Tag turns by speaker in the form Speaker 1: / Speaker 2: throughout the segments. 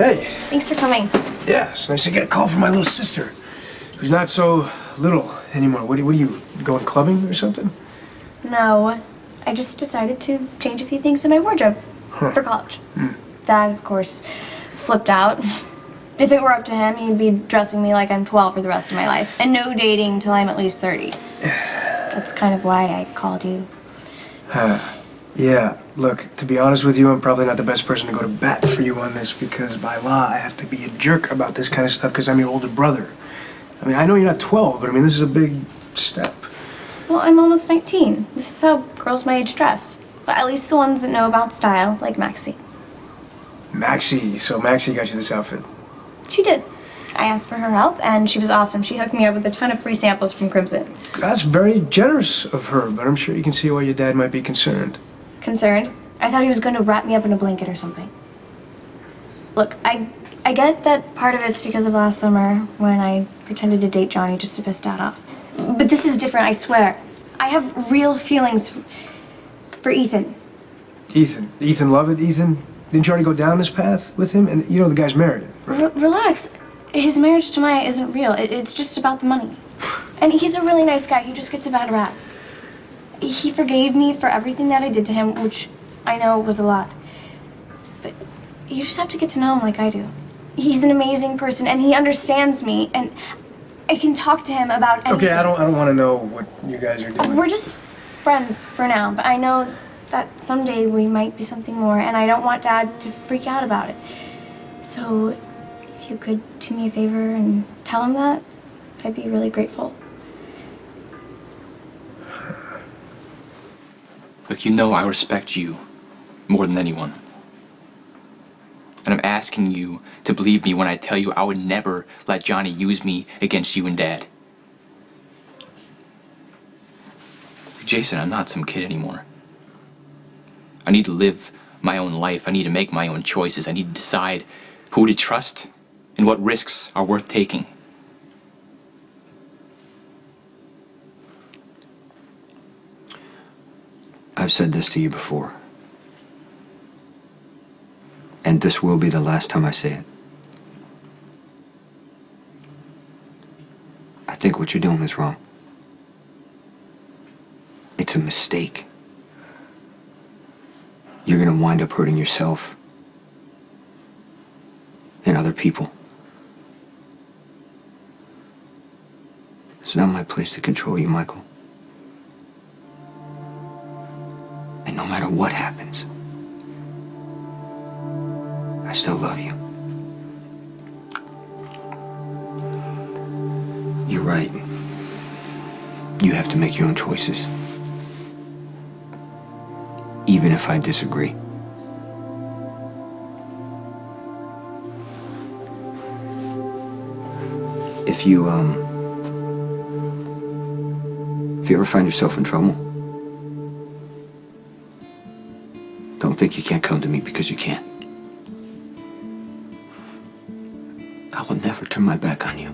Speaker 1: Hey.
Speaker 2: Thanks for coming.
Speaker 1: Yeah, it's nice to get a call from my little sister, who's not so little anymore. What are you going clubbing or something?
Speaker 2: No, I just decided to change a few things in my wardrobe for college. Dad, of course, flipped out. If it were up to him, he'd be dressing me like I'm 12 for the rest of my life, and no dating till I'm at least 30. That's kind of why I called you.
Speaker 1: Yeah, look, to be honest with you, I'm probably not the best person to go to bat for you on this because by law I have to be a jerk about this kind of stuff because I'm your older brother. I mean, I know you're not 12, but I mean, this is a big step.
Speaker 2: Well, I'm almost 19. This is how girls my age dress. But at least the ones that know about style, like Maxie.
Speaker 1: Maxie, so Maxie got you this outfit?
Speaker 2: She did. I asked for her help, and she was awesome. She hooked me up with a ton of free samples from Crimson.
Speaker 1: That's very generous of her, but I'm sure you can see why your dad might be concerned.
Speaker 2: Concerned? I thought he was going to wrap me up in a blanket or something. Look, I get that part of it's because of last summer when I pretended to date Johnny just to piss Dad off. But this is different, I swear. I have real feelings for Ethan.
Speaker 1: Ethan? Ethan Lovett? Ethan? Didn't you already go down this path with him? And you know the guy's married. Right?
Speaker 2: Relax. His marriage to Maya isn't real. It's just about the money. And he's a really nice guy. He just gets a bad rap. He forgave me for everything that I did to him, which I know was a lot. But you just have to get to know him like I do. He's an amazing person, and he understands me, and I can talk to him about anything.
Speaker 1: Okay, I don't want to know what you guys are doing.
Speaker 2: We're just friends for now, but I know that someday we might be something more, and I don't want Dad to freak out about it. So if you could do me a favor and tell him that, I'd be really grateful.
Speaker 3: Look, you know I respect you more than anyone. And I'm asking you to believe me when I tell you I would never let Johnny use me against you and Dad. Jason, I'm not some kid anymore. I need to live my own life. I need to make my own choices. I need to decide who to trust and what risks are worth taking.
Speaker 4: I've said this to you before. And this will be the last time I say it. I think what you're doing is wrong. It's a mistake. You're gonna wind up hurting yourself and other people. It's not my place to control you, Michael. And no matter what happens, I still love you. You're right. You have to make your own choices. Even if I disagree. If you ever find yourself in trouble, don't think you can't come to me, because you can. I will never turn my back on you.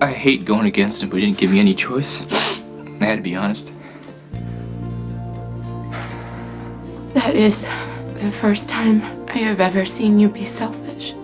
Speaker 3: I hate going against him, but he didn't give me any choice. I had to be honest.
Speaker 5: That is the first time I have ever seen you be selfish.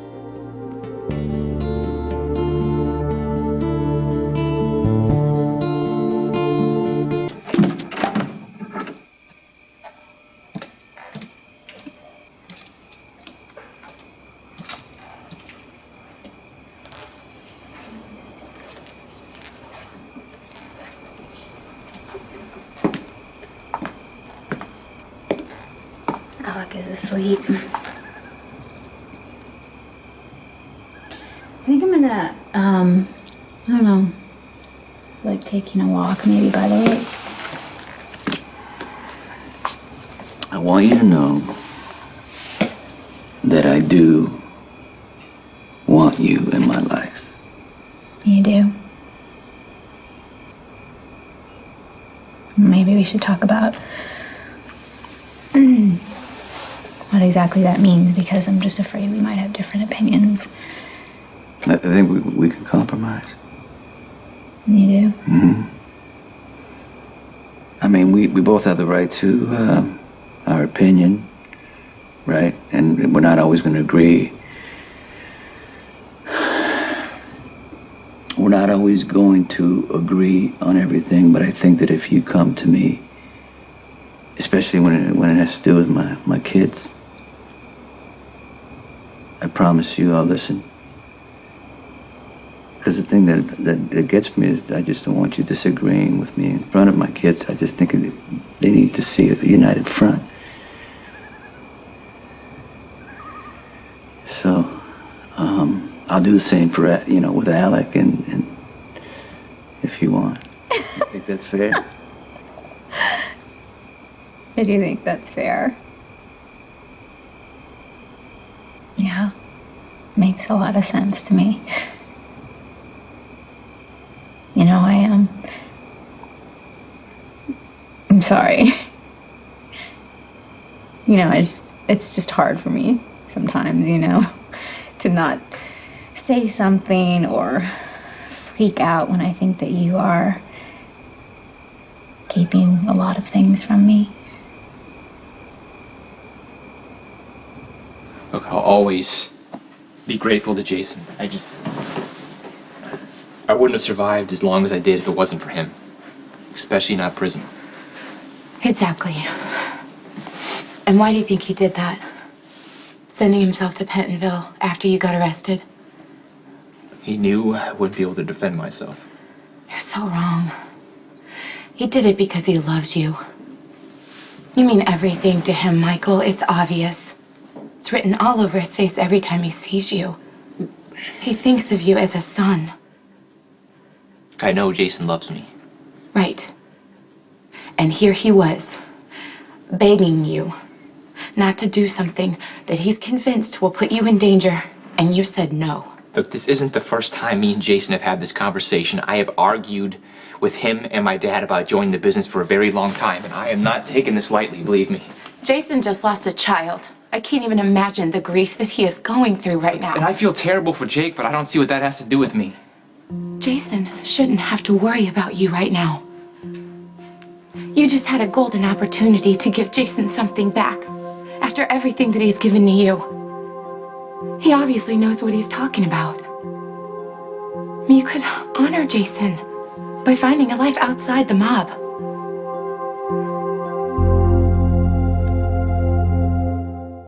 Speaker 6: Alec is asleep. I think I'm gonna, I don't know, like taking a walk maybe by the lake.
Speaker 7: I want you to know that I do want you in my life.
Speaker 6: You do? Maybe we should talk about what exactly that means, because I'm just afraid we might have different opinions.
Speaker 7: I think we can compromise.
Speaker 6: You do?
Speaker 7: I mean, we both have the right to our opinion, right? And we're not always going to agree. We're not always going to agree on everything, but I think that if you come to me, especially when it has to do with my kids, I promise you I'll listen. Because the thing that gets me is I just don't want you disagreeing with me in front of my kids. I just think they need to see a united front. So, I'll do the same for, with Alec and if you want. You think that's fair?
Speaker 6: I do think that's fair. Yeah, makes a lot of sense to me. You know, I'm sorry. You know, it's just hard for me sometimes, to not say something or freak out when I think that you are keeping a lot of things from me.
Speaker 3: Look, I'll always be grateful to Jason. I wouldn't have survived as long as I did if it wasn't for him. Especially not prison.
Speaker 5: Exactly. And why do you think he did that? Sending himself to Pentonville after you got arrested?
Speaker 3: He knew I wouldn't be able to defend myself.
Speaker 5: You're so wrong. He did it because he loves you. You mean everything to him, Michael. It's obvious. It's written all over his face every time he sees you. He thinks of you as a son.
Speaker 3: I know Jason loves me.
Speaker 5: Right. And here he was, begging you not to do something that he's convinced will put you in danger, and you said no.
Speaker 3: Look, this isn't the first time me and Jason have had this conversation. I have argued with him and my dad about joining the business for a very long time, and I am not taking this lightly, believe me.
Speaker 5: Jason just lost a child. I can't even imagine the grief that he is going through right now.
Speaker 3: And I feel terrible for Jake, but I don't see what that has to do with me.
Speaker 5: Jason shouldn't have to worry about you right now. You just had a golden opportunity to give Jason something back after everything that he's given to you. He obviously knows what he's talking about. You could honor Jason by finding a life outside the mob.